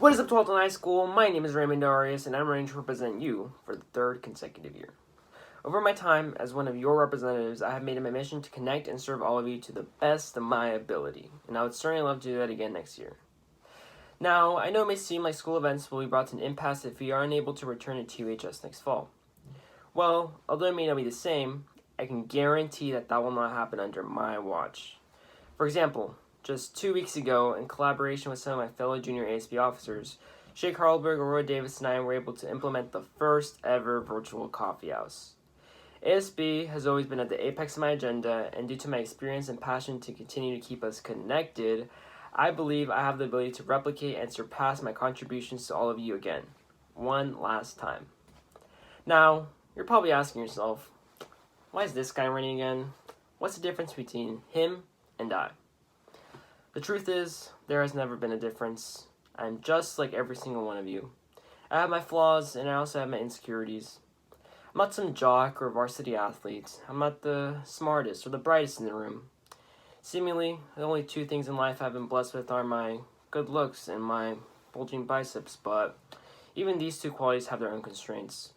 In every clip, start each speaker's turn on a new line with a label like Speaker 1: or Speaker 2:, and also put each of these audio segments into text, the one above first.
Speaker 1: What is up, 12th and High School? My name is Raymond ARIAS, and I'm ready to represent you for the third consecutive year. Over my time as one of your representatives, I have made it my mission to connect and serve all of you to the best of my ability, and I would certainly love to do that again next year. Now, I know it may seem like school events will be brought to an impasse if we are unable to return to THS next fall. Well, although it may not be the same, I can guarantee that will not happen under my watch. For example, just 2 weeks ago, in collaboration with some of my fellow junior ASB officers, SHEA, CARLBURG, AURORA, Davis, and I were able to implement the first ever virtual coffee house. ASB has always been at the apex of my agenda, and due to my experience and passion to continue to keep us connected, I believe I have the ability to replicate and surpass my contributions to all of you again, one last time. Now, you're probably asking yourself, why is this guy running again? What's the difference between him and I? The truth is, there has never been a difference. I'm just like every single one of you. I have my flaws, and I also have my insecurities. I'm not some jock or varsity athlete. I'm not the smartest or the brightest in the room. Seemingly, the only two things in life I've been blessed with are my good looks and my bulging biceps, but even these two qualities have their own constraints.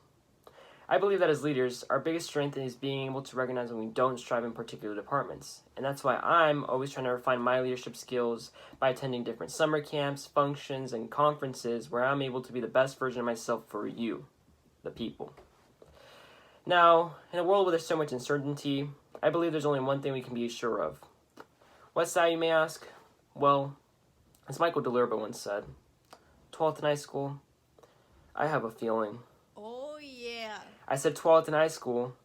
Speaker 1: I believe that as leaders, our biggest strength is being able to recognize when we don't strive in particular departments. And that's why I'm always trying to refine my leadership skills by attending different summer camps, functions, and conferences where I'm able to be the best version of myself for you, the people. Now, in a world where there's so much uncertainty, I believe there's only one thing we can be sure of. What's that, you may ask? Well, as Michael DeLurba once said, 12th in high school, I have a feeling.
Speaker 2: Oh, yeah.
Speaker 1: I said 12th in high school,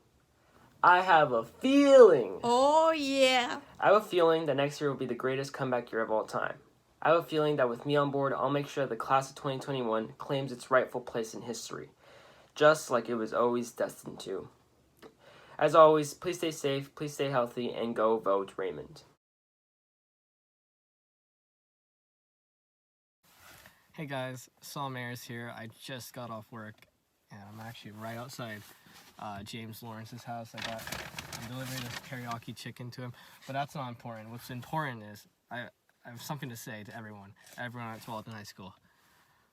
Speaker 1: I have a feeling.
Speaker 2: Oh, yeah.
Speaker 1: I have a feeling that next year will be the greatest comeback year of all time. I have a feeling that with me on board, I'll make sure that the class of 2021 claims its rightful place in history, just like it was always destined to. As always, please stay safe, please stay healthy, and go vote Raymond.
Speaker 3: Hey guys, SAWYER here. I just got off work and I'm actually right outside James Lawrence's house. I'm delivering this teriyaki chicken to him, but that's not important. What's important is I have something to say to everyone at 12th in high school.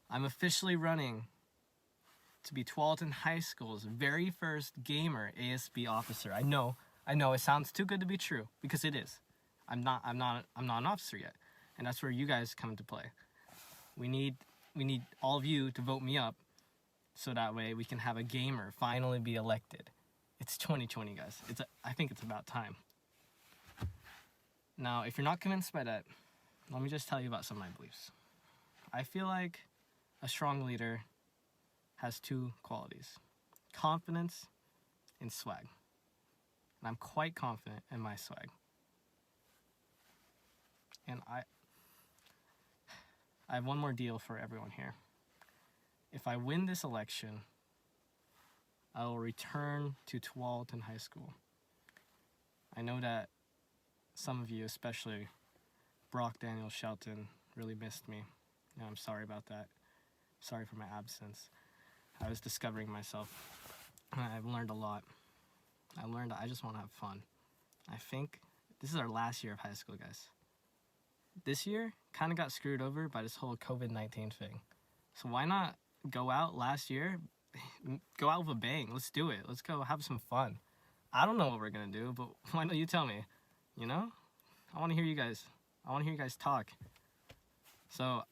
Speaker 3: I'm officially running to be 12th in high school's very first gamer ASB officer. I know it sounds too good to be true, because it is. I'm not an officer yet, and that's where you guys come into play. We need all of you to vote me up, so that way we can have a gamer finally be elected. It's 2020, guys. I think it's about time. Now, if you're not convinced by that, let me just tell you about some of my beliefs. I feel like a strong leader has two qualities: confidence and swag. And I'm quite confident in my swag. And I have one more deal for everyone here. If I win this election, I will return to 12th in high school. I know that some of you, especially Brock Daniel Shelton, really missed me. And I'm sorry about that. Sorry for my absence. I was discovering myself, and I've learned a lot. I learned that I just want to have fun. I think this is our last year of high school, guys. This year kind of got screwed over by this whole COVID-19 thing. So why not go out last year, go out with a bang? Let's do it. Let's go have some fun. I don't know what we're going to do, but why don't you tell me? You know? I want to hear you guys. I want to hear you guys talk. So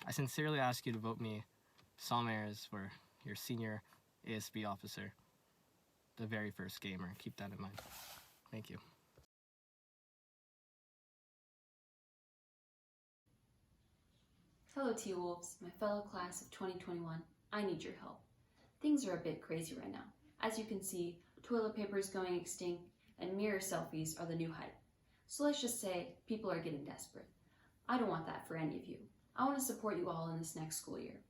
Speaker 3: I sincerely ask you to vote me SAWYER for your senior ASB officer, the very first gamer. Keep that in mind. Thank you.
Speaker 4: Hello T-Wolves, my fellow class of 2021. I need your help. Things are a bit crazy right now. As you can see, toilet paper is going extinct and mirror selfies are the new hype. So let's just say people are getting desperate. I don't want that for any of you. I want to support you all in this next school year.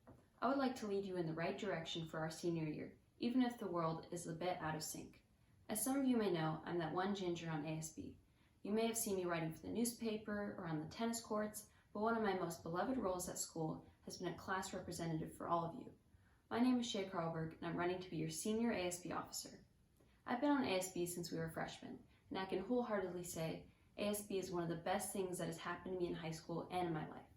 Speaker 4: I would like to lead you in the right direction for our senior year, even if the world is a bit out of sync. As some of you may know, I'm that one ginger on ASB. You may have seen me writing for the newspaper or on the tennis courts, but one of my most beloved roles at school has been a class representative for all of you. My name is SHEA CARLBURG, and I'm running to be your senior ASB officer. I've been on ASB since we were freshmen, and I can wholeheartedly say ASB is one of the best things that has happened to me in high school and in my life.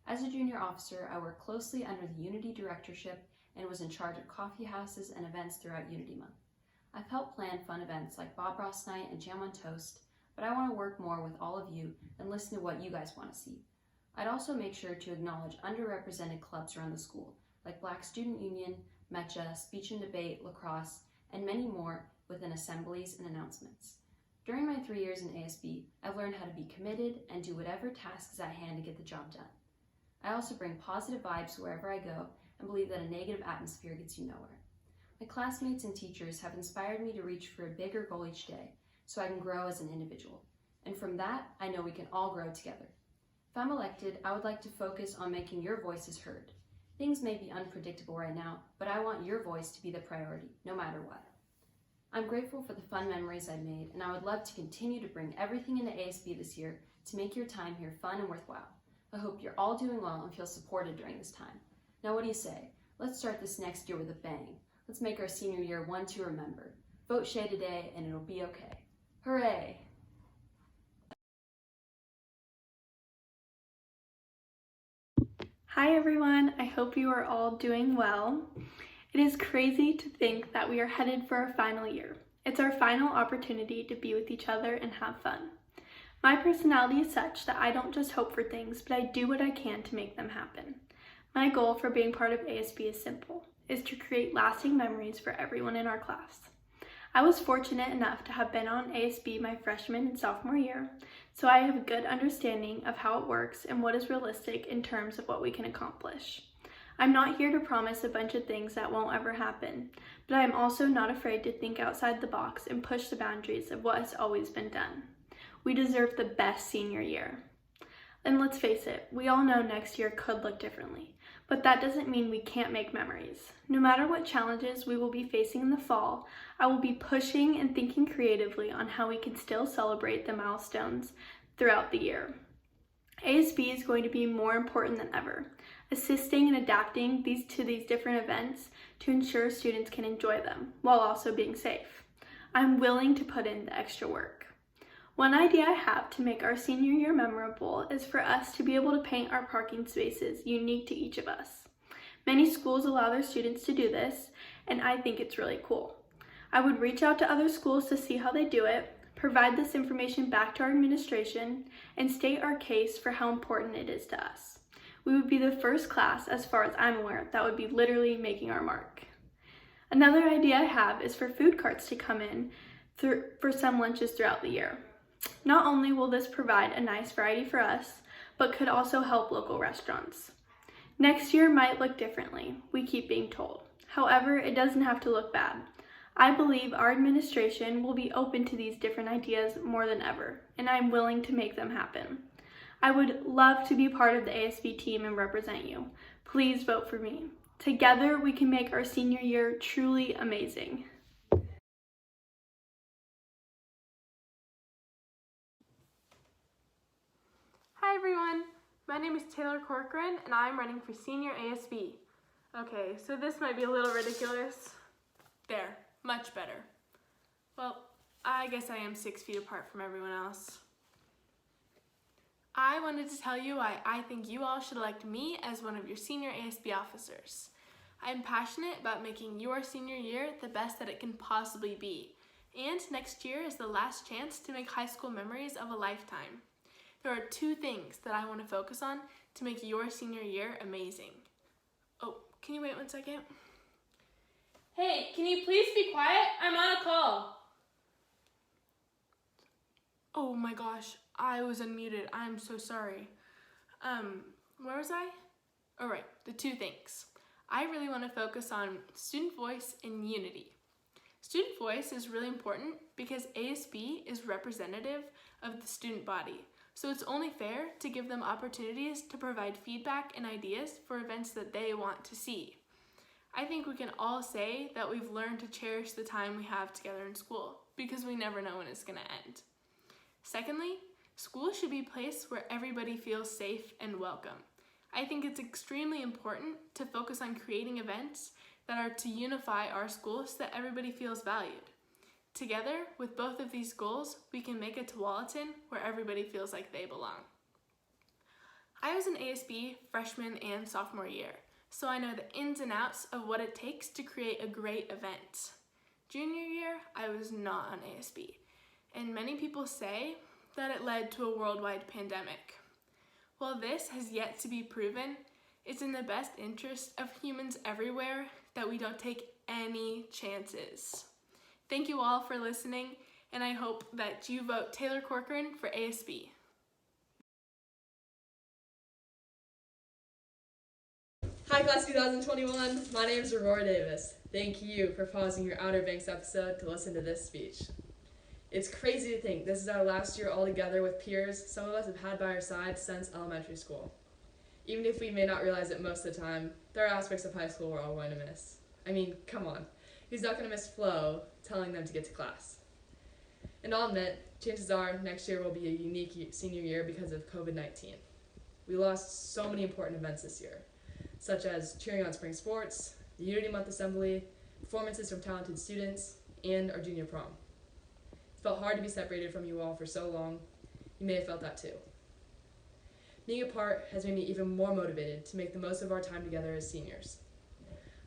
Speaker 4: As a junior officer, I worked closely under the Unity directorship and was in charge of coffee houses and events throughout Unity Month. I've helped plan fun events like Bob Ross Night and Jam on Toast, but I want to work more with all of you and listen to what you guys want to see. I'd also make sure to acknowledge underrepresented clubs around the school, like Black Student Union, MECHA, Speech and Debate, Lacrosse, and many more within assemblies and announcements. During my 3 years in ASB, I've learned how to be committed and do whatever task is at hand to get the job done. I also bring positive vibes wherever I go and believe that a negative atmosphere gets you nowhere. My classmates and teachers have inspired me to reach for a bigger goal each day so I can grow as an individual. And from that, I know we can all grow together. If I'm elected, I would like to focus on making your voices heard. Things may be unpredictable right now, but I want your voice to be the priority, no matter what. I'm grateful for the fun memories I've made, and I would love to continue to bring everything into ASB this year to make your time here fun and worthwhile. I hope you're all doing well and feel supported during this time. Now what do you say? Let's start this next year with a bang. Let's make our senior year one to remember. Vote SHEA today and it'll be okay. Hooray!
Speaker 5: Hi everyone, I hope you are all doing well. It is crazy to think that we are headed for our final year. It's our final opportunity to be with each other and have fun. My personality is such that I don't just hope for things, but I do what I can to make them happen. My goal for being part of ASB is simple, is to create lasting memories for everyone in our class. I was fortunate enough to have been on ASB my freshman and sophomore year, so I have a good understanding of how it works and what is realistic in terms of what we can accomplish. I'm not here to promise a bunch of things that won't ever happen, but I am also not afraid to think outside the box and push the boundaries of what has always been done. We deserve the best senior year. And let's face it, we all know next year could look differently, but that doesn't mean we can't make memories. No matter what challenges we will be facing in the fall, I will be pushing and thinking creatively on how we can still celebrate the milestones throughout the year. ASB is going to be more important than ever, assisting and adapting to these different events to ensure students can enjoy them while also being safe. I'm willing to put in the extra work. One idea I have to make our senior year memorable is for us to be able to paint our parking spaces unique to each of us. Many schools allow their students to do this, and I think it's really cool. I would reach out to other schools to see how they do it, provide this information back to our administration, and state our case for how important it is to us. We would be the first class, as far as I'm aware, that would be literally making our mark. Another idea I have is for food carts to come in for some lunches throughout the year. Not only will this provide a nice variety for us, but could also help local restaurants. Next year might look differently, we keep being told. However, it doesn't have to look bad. I believe our administration will be open to these different ideas more than ever, and I'm willing to make them happen. I would love to be part of the ASB team and represent you. Please vote for me. Together, we can make our senior year truly amazing.
Speaker 6: Hi everyone, my name is Taylor Corcoran and I'm running for Senior ASB. Okay, so this might be a little ridiculous. There, much better. Well, I guess I am 6 feet apart from everyone else. I wanted to tell you why I think you all should elect me as one of your Senior ASB officers. I am passionate about making your senior year the best that it can possibly be. And next year is the last chance to make high school memories of a lifetime. There are 2 things that I want to focus on to make your senior year amazing. Oh, can you wait 1 second? Hey, can you please be quiet? I'm on a call. Oh my gosh, I was unmuted. I'm so sorry. Where was I? All right, the 2 things. I really want to focus on student voice and unity. Student voice is really important because ASB is representative of the student body. So it's only fair to give them opportunities to provide feedback and ideas for events that they want to see. I think we can all say that we've learned to cherish the time we have together in school because we never know when it's going to end. Secondly, school should be a place where everybody feels safe and welcome. I think it's extremely important to focus on creating events that are to unify our school so that everybody feels valued. Together, with both of these goals, we can make it to Tualatin where everybody feels like they belong. I was an ASB freshman and sophomore year, so I know the ins and outs of what it takes to create a great event. Junior year, I was not on ASB, and many people say that it led to a worldwide pandemic. While this has yet to be proven, it's in the best interest of humans everywhere that we don't take any chances. Thank you all for listening, and I hope that you vote Taylor Corcoran for ASB.
Speaker 7: Hi class 2021, my name is Aurora Davis. Thank you for pausing your Outer Banks episode to listen to this speech. It's crazy to think this is our last year all together with peers some of us have had by our side since elementary school. Even if we may not realize it most of the time, there are aspects of high school we're all going to miss. I mean, come on, who's not going to miss Flo telling them to get to class? And I'll admit, chances are next year will be a unique senior year because of COVID-19. We lost so many important events this year, such as cheering on spring sports, the Unity Month Assembly, performances from talented students, and our junior prom. It felt hard to be separated from you all for so long. You may have felt that too. Being apart has made me even more motivated to make the most of our time together as seniors.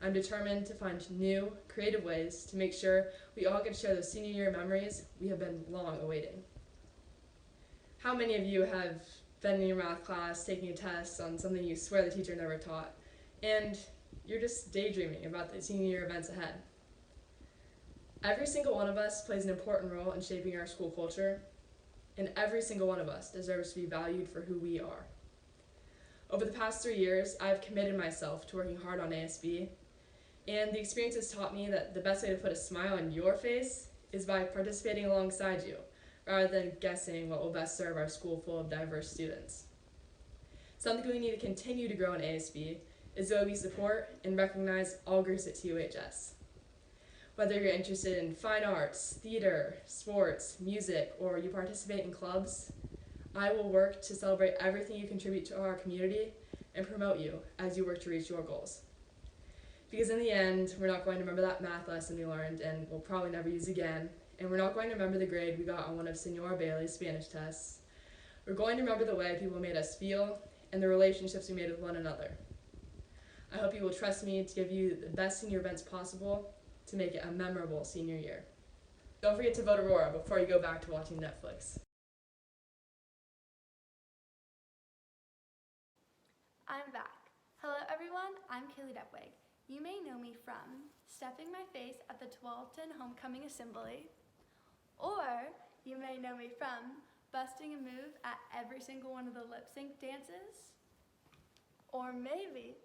Speaker 7: I'm determined to find new, creative ways to make sure we all get to share those senior year memories we have been long awaiting. How many of you have been in your math class taking a test on something you swear the teacher never taught, and you're just daydreaming about the senior year events ahead? Every single one of us plays an important role in shaping our school culture, and every single one of us deserves to be valued for who we are. Over the past 3 years, I've committed myself to working hard on ASB, and the experience has taught me that the best way to put a smile on your face is by participating alongside you, rather than guessing what will best serve our school full of diverse students. Something we need to continue to grow in ASB is that we support and recognize all groups at TUHS. Whether you're interested in fine arts, theater, sports, music, or you participate in clubs, I will work to celebrate everything you contribute to our community and promote you as you work to reach your goals. Because in the end, we're not going to remember that math lesson we learned and we'll probably never use again, and we're not going to remember the grade we got on one of Senior Bailey's Spanish tests. We're going to remember the way people made us feel and the relationships we made with one another. I hope you will trust me to give you the best senior events possible to make it a memorable senior year. Don't forget to vote Aurora before you go back to watching Netflix.
Speaker 5: I'm back. Hello everyone, I'm KAYLI DEPWEG. You may know me from stuffing my face at the Tualatin Homecoming Assembly, or you may know me from busting a move at every single one of the lip sync dances, or maybe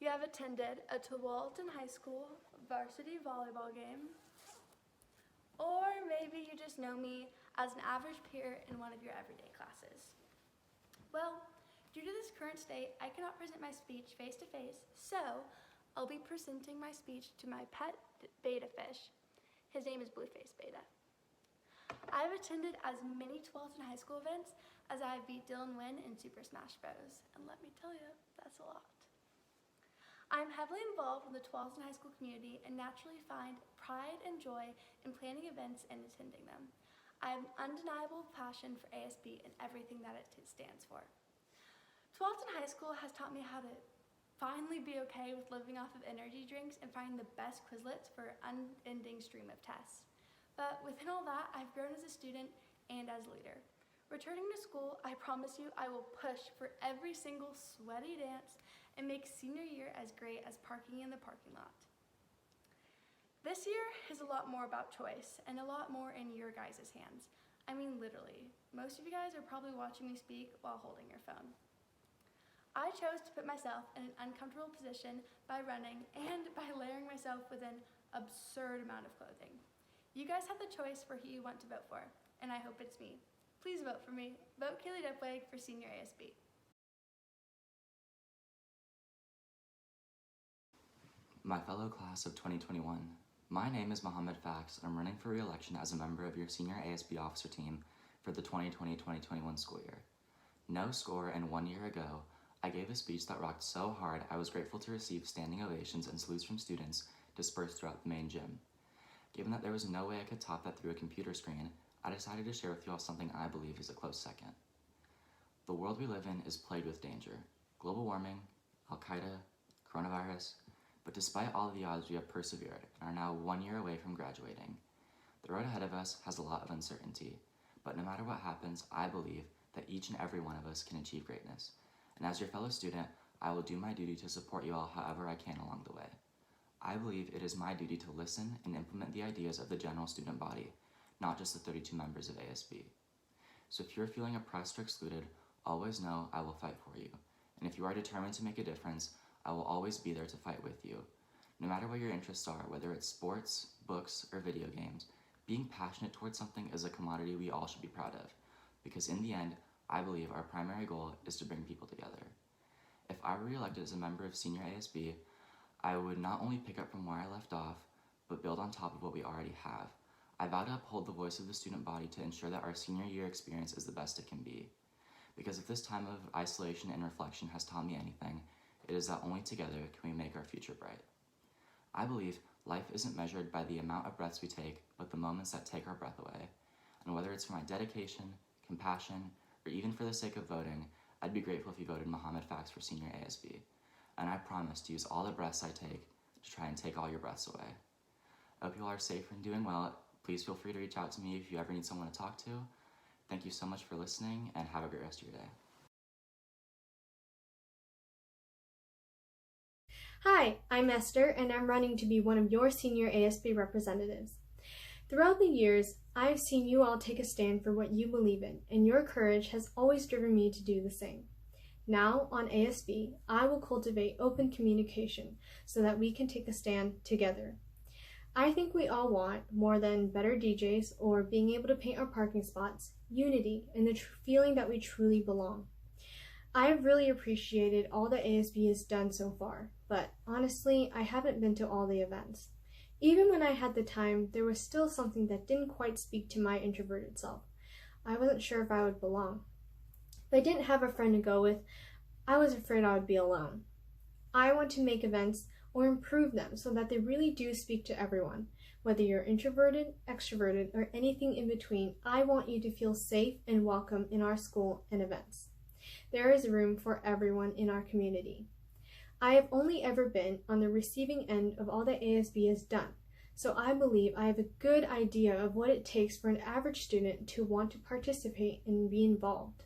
Speaker 5: you have attended a Tualatin High School varsity volleyball game, or maybe you just know me as an average peer in one of your everyday classes. Well, due to this current state, I cannot present my speech face to face, so I'll be presenting my speech to my pet beta fish. His name is Blueface Beta. I've attended as many Tualatin High School events as I've beat Dylan Wynn in Super Smash Bros. And let me tell you, that's a lot. I'm heavily involved in the Tualatin High School community and naturally find pride and joy in planning events and attending them. I have an undeniable passion for ASB and everything that it stands for. Tualatin High School has taught me how to finally be okay with living off of energy drinks and finding the best Quizlets for an unending stream of tests. But within all that, I've grown as a student and as a leader. Returning to school, I promise you I will push for every single sweaty dance and make senior year as great as parking in the parking lot. This year is a lot more about choice and a lot more in your guys' hands. I mean literally. Most of you guys are probably watching me speak while holding your phone. I chose to put myself in an uncomfortable position by running and by layering myself with an absurd amount of clothing. You guys have the choice for who you want to vote for, and I hope it's me. Please vote for me. Vote KAYLI DEPWEG for Senior ASB.
Speaker 8: My fellow class of 2021, my name is Mohammed Fax, and I'm running for re-election as a member of your Senior ASB officer team for the 2020-2021 school year. No score, and 1 year ago, I gave a speech that rocked so hard I was grateful to receive standing ovations and salutes from students dispersed throughout the main gym. Given that there was no way I could top that through a computer screen, I decided to share with you all something I believe is a close second. The world we live in is plagued with danger. Global warming, Al-Qaeda, coronavirus, but despite all of the odds, we have persevered and are now 1 year away from graduating. The road ahead of us has a lot of uncertainty, but no matter what happens, I believe that each and every one of us can achieve greatness. And as your fellow student, I will do my duty to support you all however I can along the way. I believe it is my duty to listen and implement the ideas of the general student body, not just the 32 members of ASB. So if you're feeling oppressed or excluded, always know I will fight for you. And if you are determined to make a difference, I will always be there to fight with you. No matter what your interests are, whether it's sports, books, or video games, being passionate towards something is a commodity we all should be proud of, because in the end, I believe our primary goal is to bring people together. If I were re-elected as a member of Senior ASB, I would not only pick up from where I left off, but build on top of what we already have. I vow to uphold the voice of the student body to ensure that our senior year experience is the best it can be. Because if this time of isolation and reflection has taught me anything, it is that only together can we make our future bright. I believe life isn't measured by the amount of breaths we take, but the moments that take our breath away. And whether it's for my dedication, compassion, or even for the sake of voting, I'd be grateful if you voted Mohammed Fax for Senior ASB. And I promise to use all the breaths I take to try and take all your breaths away. I hope you all are safe and doing well. Please feel free to reach out to me if you ever need someone to talk to. Thank you so much for listening, and have a great rest of your day.
Speaker 9: Hi, I'm Esther, and I'm running to be one of your Senior ASB representatives. Throughout the years, I've seen you all take a stand for what you believe in, and your courage has always driven me to do the same. Now, on ASB, I will cultivate open communication so that we can take a stand together. I think we all want, more than better DJs or being able to paint our parking spots, unity and the feeling that we truly belong. I have really appreciated all that ASB has done so far, but honestly, I haven't been to all the events. Even when I had the time, there was still something that didn't quite speak to my introverted self. I wasn't sure if I would belong. If I didn't have a friend to go with, I was afraid I would be alone. I want to make events or improve them so that they really do speak to everyone. Whether you're introverted, extroverted, or anything in between, I want you to feel safe and welcome in our school and events. There is room for everyone in our community. I have only ever been on the receiving end of all that ASB has done, so I believe I have a good idea of what it takes for an average student to want to participate and be involved.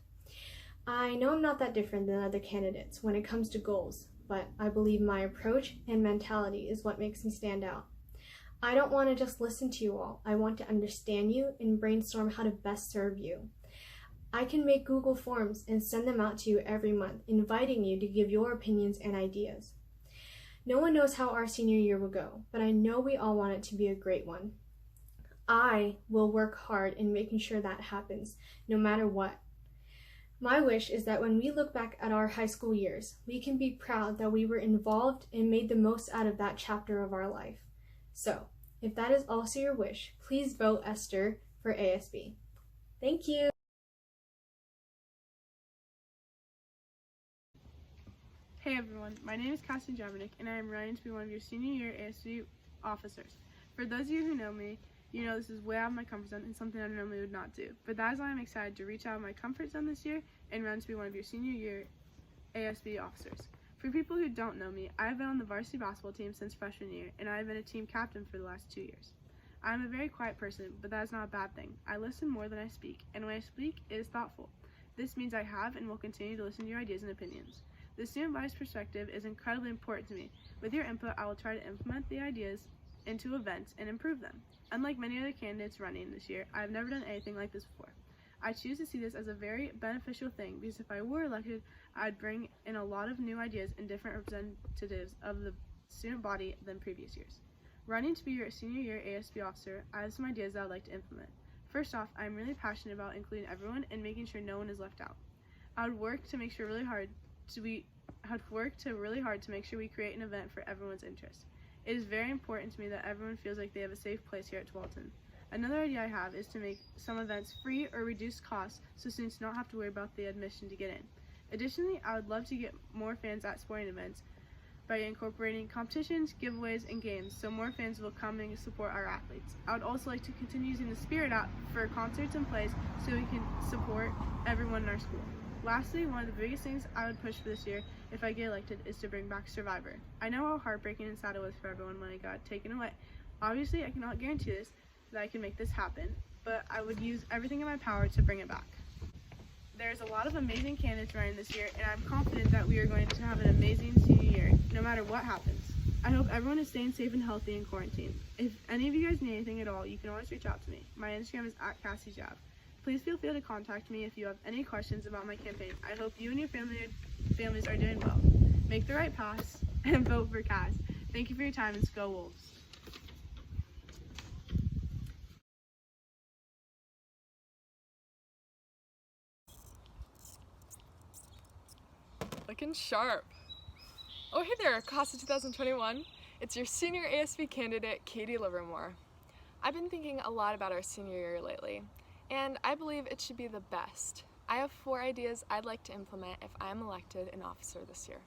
Speaker 9: I know I'm not that different than other candidates when it comes to goals, but I believe my approach and mentality is what makes me stand out. I don't want to just listen to you all. I want to understand you and brainstorm how to best serve you. I can make Google Forms and send them out to you every month, inviting you to give your opinions and ideas. No one knows how our senior year will go, but I know we all want it to be a great one. I will work hard in making sure that happens, no matter what. My wish is that when we look back at our high school years, we can be proud that we were involved and made the most out of that chapter of our life. So, if that is also your wish, please vote Esther for ASB. Thank you.
Speaker 6: Hey everyone, my name is Cassie JAVERNICK, and I am running to be one of your senior year ASB officers. For those of you who know me, you know this is way out of my comfort zone and something I normally would not do. But that is why I'm excited to reach out of my comfort zone this year and run to be one of your senior year ASB officers. For people who don't know me, I have been on the varsity basketball team since freshman year, and I have been a team captain for the last 2 years. I am a very quiet person, but that is not a bad thing. I listen more than I speak, and when I speak, it is thoughtful. This means I have and will continue to listen to your ideas and opinions. The student body's perspective is incredibly important to me. With your input, I will try to implement the ideas into events and improve them. Unlike many other candidates running this year, I have never done anything like this before. I choose to see this as a very beneficial thing because if I were elected, I'd bring in a lot of new ideas and different representatives of the student body than previous years. Running to be your senior year ASB officer, I have some ideas that I'd like to implement. First off, I'm really passionate about including everyone and making sure no one is left out. I would work really hard to make sure we create an event for everyone's interest. It is very important to me that everyone feels like they have a safe place here at Tualatin. Another idea I have is to make some events free or reduce costs so students don't have to worry about the admission to get in. Additionally, I would love to get more fans at sporting events by incorporating competitions, giveaways, and games so more fans will come and support our athletes. I would also like to continue using the Spirit app for concerts and plays so we can support everyone in our school.
Speaker 10: Lastly, one of the biggest things I would push for this year if I get elected is to bring back Survivor. I know how heartbreaking and sad it was for everyone when it got taken away. Obviously, I cannot guarantee this, that I can make this happen, but I would use everything in my power to bring it back. There's a lot of amazing candidates running this year, and I'm confident that we are going to have an amazing senior year, no matter what happens. I hope everyone is staying safe and healthy in quarantine. If any of you guys need anything at all, you can always reach out to me. My Instagram is @CassieJav. Please feel free to contact me if you have any questions about my campaign. I hope you and your families are doing well. Make the right pass and vote for Cass. Thank you for your time, and go Wolves.
Speaker 11: Looking sharp. Oh, hey there, Class of 2021. It's your Senior ASB candidate, Katie Livermore. I've been thinking a lot about our senior year lately, and I believe it should be the best. I have 4 ideas I'd like to implement if I'm elected an officer this year.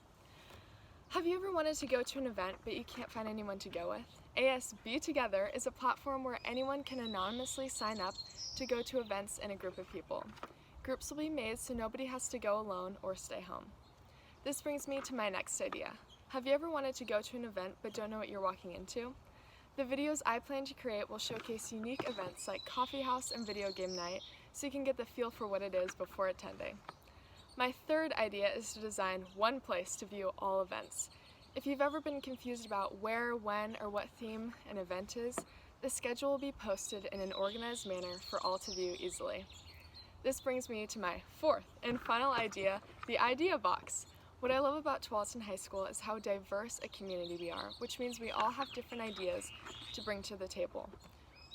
Speaker 11: Have you ever wanted to go to an event but you can't find anyone to go with? ASB Together is a platform where anyone can anonymously sign up to go to events in a group of people. Groups will be made so nobody has to go alone or stay home. This brings me to my next idea. Have you ever wanted to go to an event but don't know what you're walking into? The videos I plan to create will showcase unique events like coffee house and video game night so you can get the feel for what it is before attending. My third idea is to design one place to view all events. If you've ever been confused about where, when, or what theme an event is, the schedule will be posted in an organized manner for all to view easily. This brings me to my fourth and final idea, the idea box. What I love about Tualatin High School is how diverse a community we are, which means we all have different ideas to bring to the table.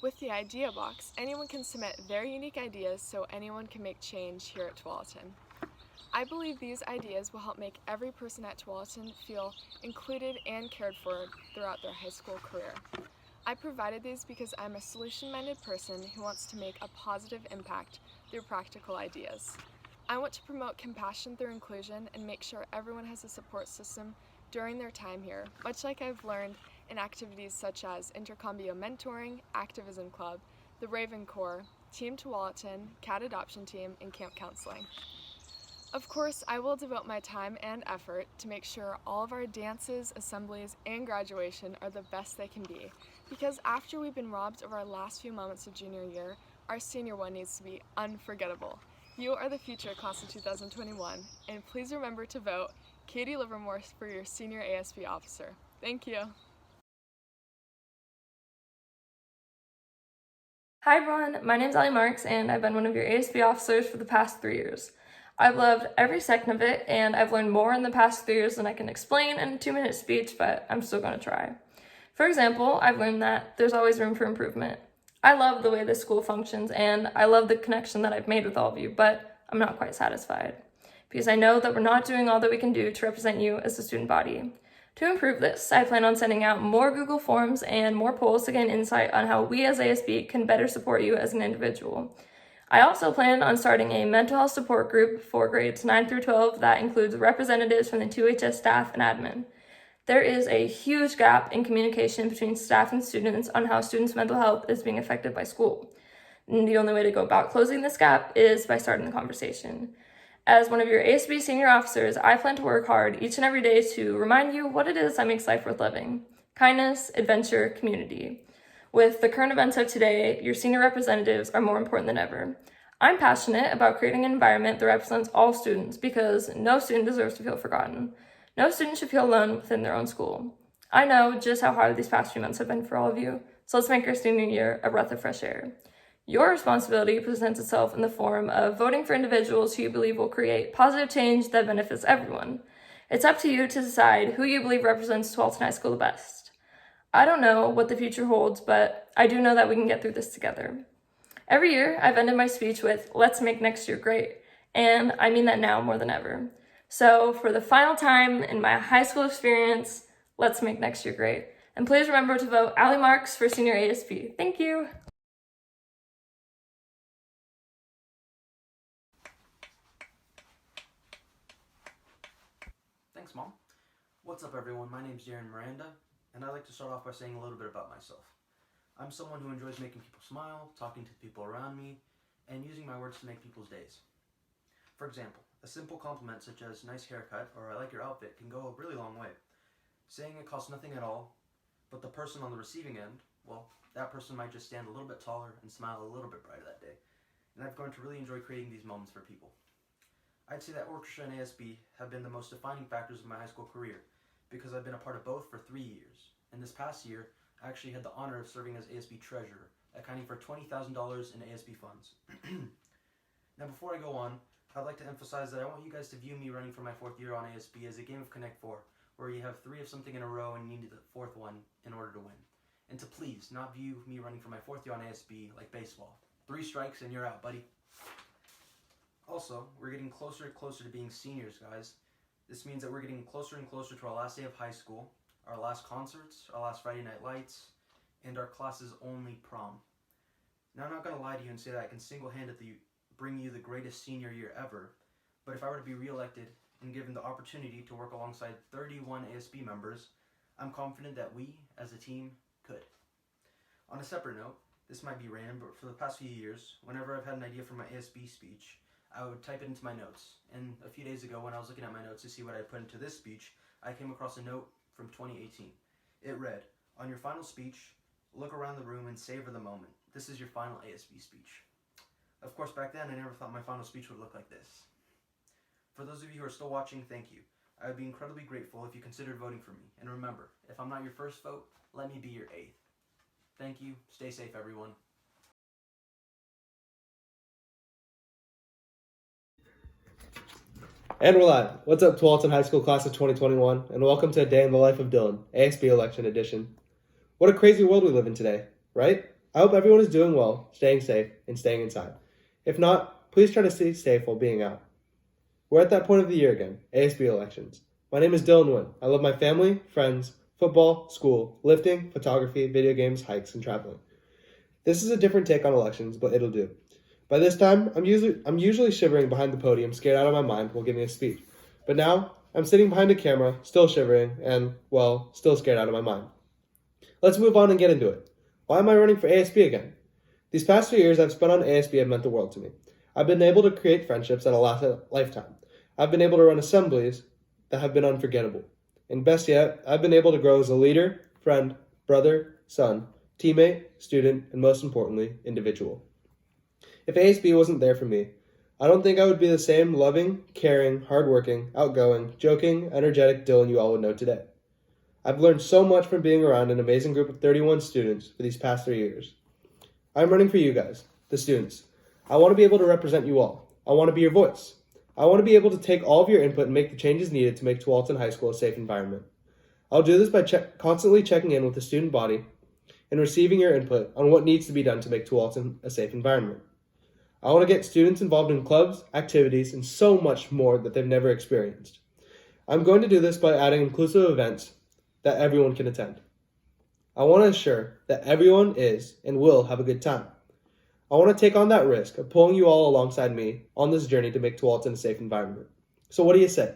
Speaker 11: With the idea box, anyone can submit their unique ideas so anyone can make change here at Tualatin. I believe these ideas will help make every person at Tualatin feel included and cared for throughout their high school career. I provided these because I'm a solution-minded person who wants to make a positive impact through practical ideas. I want to promote compassion through inclusion and make sure everyone has a support system during their time here, much like I've learned in activities such as Intercombio Mentoring, Activism Club, the Raven Corps, Team Tualatin, CAT Adoption Team, and Camp Counseling. Of course, I will devote my time and effort to make sure all of our dances, assemblies, and graduation are the best they can be, because after we've been robbed of our last few moments of junior year, our senior one needs to be unforgettable. You are the future Class of 2021, and please remember to vote Katie Livermore for your Senior ASB officer. Thank you.
Speaker 12: Hi everyone, my name is MARX and I've been one of your ASB officers for the past 3 years. I've loved every second of it and I've learned more in the past 3 years than I can explain in a 2-minute speech, but I'm still going to try. For example, I've learned that there's always room for improvement. I love the way this school functions and I love the connection that I've made with all of you, but I'm not quite satisfied because I know that we're not doing all that we can do to represent you as a student body. To improve this, I plan on sending out more Google Forms and more polls to gain insight on how we as ASB can better support you as an individual. I also plan on starting a mental health support group for grades 9 through 12 that includes representatives from the 2HS staff and admin. There is a huge gap in communication between staff and students on how students' mental health is being affected by school. And the only way to go about closing this gap is by starting the conversation. As one of your ASB senior officers, I plan to work hard each and every day to remind you what it is that makes life worth living. Kindness, adventure, community. With the current events of today, your senior representatives are more important than ever. I'm passionate about creating an environment that represents all students because no student deserves to feel forgotten. No student should feel alone within their own school. I know just how hard these past few months have been for all of you, so let's make our senior year a breath of fresh air. Your responsibility presents itself in the form of voting for individuals who you believe will create positive change that benefits everyone. It's up to you to decide who you believe represents Tualatin High School the best. I don't know what the future holds, but I do know that we can get through this together. Every year, I've ended my speech with, "Let's make next year great," and I mean that now more than ever. So for the final time in my high school experience, let's make next year great. And please remember to vote ALLIE MARX for Senior ASB. Thank you.
Speaker 13: Thanks, Mom. What's up, everyone? My name's MIRANDA, and I'd like to start off by saying a little bit about myself. I'm someone who enjoys making people smile, talking to the people around me, and using my words to make people's days. For example, a simple compliment such as nice haircut or I like your outfit can go a really long way. Saying it costs nothing at all, but the person on the receiving end, well, that person might just stand a little bit taller and smile a little bit brighter that day. And I've grown to really enjoy creating these moments for people. I'd say that orchestra and ASB have been the most defining factors of my high school career because I've been a part of both for 3 years. And this past year, I actually had the honor of serving as ASB treasurer, accounting for $20,000 in ASB funds. Now before I go on, I'd like to emphasize that I want you guys to view me running for my 4th year on ASB as a game of Connect 4, where you have 3 of something in a row and you need the 4th one in order to win. And to please not view me running for my 4th year on ASB like baseball. 3 strikes and you're out, buddy. Also, we're getting closer and closer to being seniors, guys. This means that we're getting closer and closer to our last day of high school, our last concerts, our last Friday night lights, and our class's only prom. Now, I'm not going to lie to you and say that I can single-handedly bring you the greatest senior year ever, but if I were to be re-elected and given the opportunity to work alongside 31 ASB members, I'm confident that we, as a team, could. On a separate note, this might be random, but for the past few years, whenever I've had an idea for my ASB speech, I would type it into my notes. And a few days ago, when I was looking at my notes to see what I put into this speech, I came across a note from 2018. It read, "On your final speech, look around the room and savor the moment. This is your final ASB speech." Of course, back then, I never thought my final speech would look like this. For those of you who are still watching, thank you. I would be incredibly grateful if you considered voting for me. And remember, if I'm not your first vote, let me be your 8th. Thank you. Stay safe, everyone.
Speaker 14: And we're live. What's up, Tualatin High School class of 2021, and welcome to A Day in the Life of Dylan, ASB Election Edition. What a crazy world we live in today, right? I hope everyone is doing well, staying safe, and staying inside. If not, please try to stay safe while being out. We're at that point of the year again, ASB elections. My name is Dylan Nguyen. I love my family, friends, football, school, lifting, photography, video games, hikes, and traveling. This is a different take on elections, but it'll do. By this time, I'm usually shivering behind the podium, scared out of my mind while giving a speech. But now, I'm sitting behind a camera, still shivering, and, well, still scared out of my mind. Let's move on and get into it. Why am I running for ASB again? These past 2 years I've spent on ASB have meant the world to me. I've been able to create friendships that'll last a lifetime. I've been able to run assemblies that have been unforgettable. And best yet, I've been able to grow as a leader, friend, brother, son, teammate, student, and most importantly, individual. If ASB wasn't there for me, I don't think I would be the same loving, caring, hardworking, outgoing, joking, energetic Dylan you all would know today. I've learned so much from being around an amazing group of 31 students for these past 3 years. I'm running for you guys, the students. I want to be able to represent you all. I want to be your voice. I want to be able to take all of your input and make the changes needed to make Tualatin High School a safe environment. I'll do this by constantly checking in with the student body and receiving your input on what needs to be done to make Tualatin a safe environment. I want to get students involved in clubs, activities, and so much more that they've never experienced. I'm going to do this by adding inclusive events that everyone can attend. I want to ensure that everyone is and will have a good time. I want to take on that risk of pulling you all alongside me on this journey to make Tualatin a safe environment. So what do you say?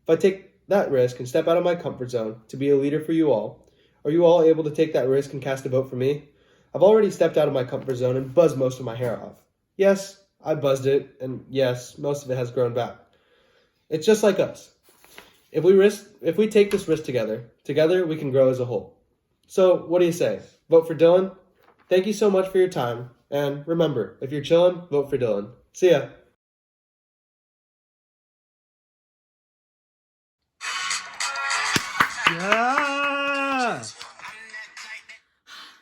Speaker 14: If I take that risk and step out of my comfort zone to be a leader for you all, are you all able to take that risk and cast a vote for me? I've already stepped out of my comfort zone and buzzed most of my hair off. Yes, I buzzed it, and yes, most of it has grown back. It's just like us. If we take this risk together we can grow as a whole. So, what do you say? Vote for Dylan? Thank you so much for your time, and remember, if you're chillin', vote for Dylan. See ya!
Speaker 15: Yeah!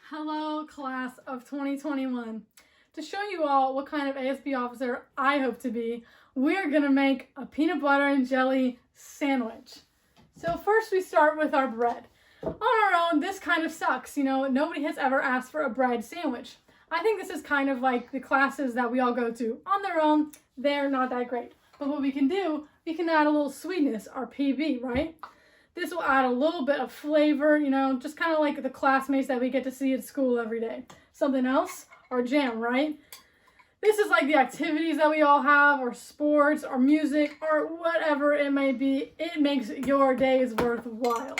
Speaker 15: Hello, class of 2021. To show you all what kind of ASB officer I hope to be, we're gonna make a peanut butter and jelly sandwich. So first we start with our bread. On our own, this kind of sucks. Nobody has ever asked for a bread sandwich. I think this is kind of like the classes that we all go to. On their own, they're not that great. But what we can do, we can add a little sweetness, our PB, right? This will add a little bit of flavor, just kind of like the classmates that we get to see at school every day. Something else? Our jam, right? This is like the activities that we all have, or sports, or music, or whatever it may be. It makes your days worthwhile.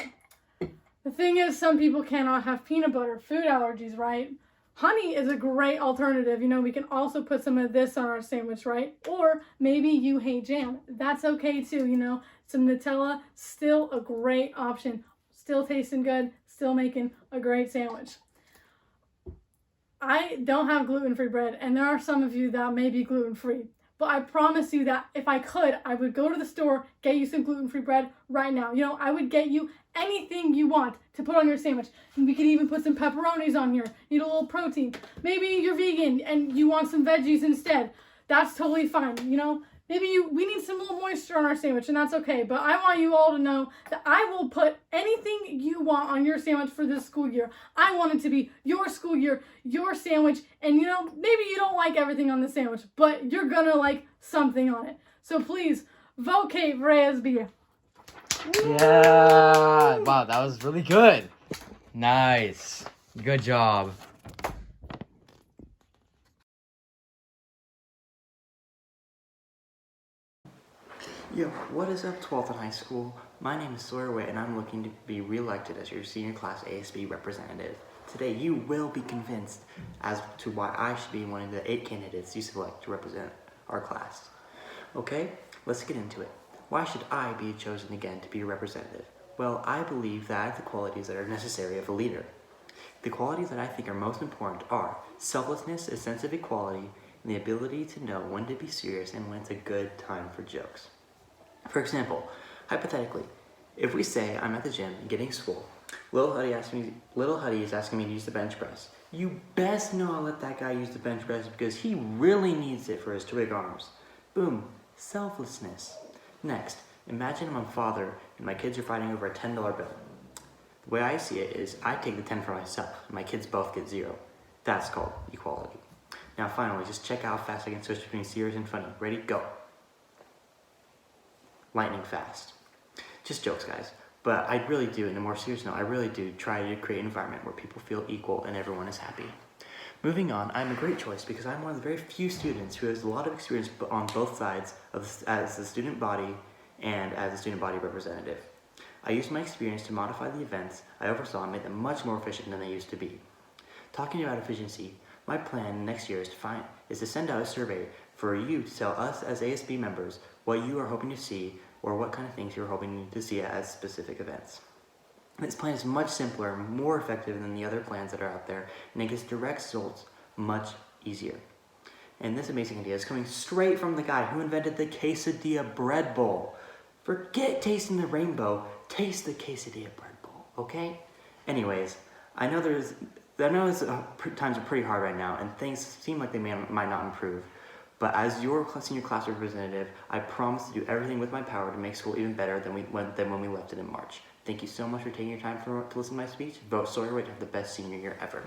Speaker 15: The thing is, some people cannot have peanut butter, food allergies, right? Honey is a great alternative. You know, we can also put some of this on our sandwich, right? Or maybe you hate jam. That's okay too, you know. Some Nutella, still a great option. Still tasting good, still making a great sandwich. I don't have gluten-free bread, and there are some of you that may be gluten-free. But I promise you that if I could, I would go to the store, get you some gluten-free bread right now. You know, I would get you anything you want to put on your sandwich. And we could even put some pepperonis on here. Need a little protein. Maybe you're vegan and you want some veggies instead. That's totally fine, you know. Maybe we need some little moisture on our sandwich, and that's okay. But I want you all to know that I will put anything you want on your sandwich for this school year. I want it to be your school year, your sandwich, and you know, maybe you don't like everything on the sandwich, but you're gonna like something on it. So please, vote Kate for ASB.
Speaker 16: Yeah! Wow, that was really good. Nice. Good job.
Speaker 8: Yo, what is up, 12th in high school? My name is SAWYER and I'm looking to be re-elected as your senior class ASB representative. Today, you will be convinced as to why I should be one of the 8 candidates you select to represent our class. Okay, let's get into it. Why should I be chosen again to be a representative? Well, I believe that I have the qualities that are necessary of a leader. The qualities that I think are most important are selflessness, a sense of equality, and the ability to know when to be serious and when it's a good time for jokes. For example, hypothetically, if we say I'm at the gym getting swole, Little Huddy is asking me to use the bench press. You best know I'll let that guy use the bench press because he really needs it for his twig arms. Boom, selflessness. Next, imagine I'm a father and my kids are fighting over a $10 bill. The way I see it is I take the 10 for myself and my kids both get 0. That's called equality. Now finally, just check out how fast I can switch between serious and funny. Ready, go. Lightning fast. Just jokes, guys. But I really do, in a more serious note, I really do try to create an environment where people feel equal and everyone is happy. Moving on, I'm a great choice because I'm one of the very few students who has a lot of experience on both sides as the student body and as a student body representative. I used my experience to modify the events I oversaw and make them much more efficient than they used to be. Talking about efficiency, my plan next year is to send out a survey for you to tell us as ASB members what you are hoping to see or what kind of things you're hoping to see at specific events. This plan is much simpler and more effective than the other plans that are out there, and it gets direct results much easier. And this amazing idea is coming straight from the guy who invented the quesadilla bread bowl. Forget tasting the rainbow, taste the quesadilla bread bowl, okay? Anyways, I know times are pretty hard right now, and things seem like they might not improve. But as your senior class representative, I promise to do everything with my power to make school even better than when we left it in March. Thank you so much for taking your time to listen to my speech. Vote SAWYER to have the best senior year ever.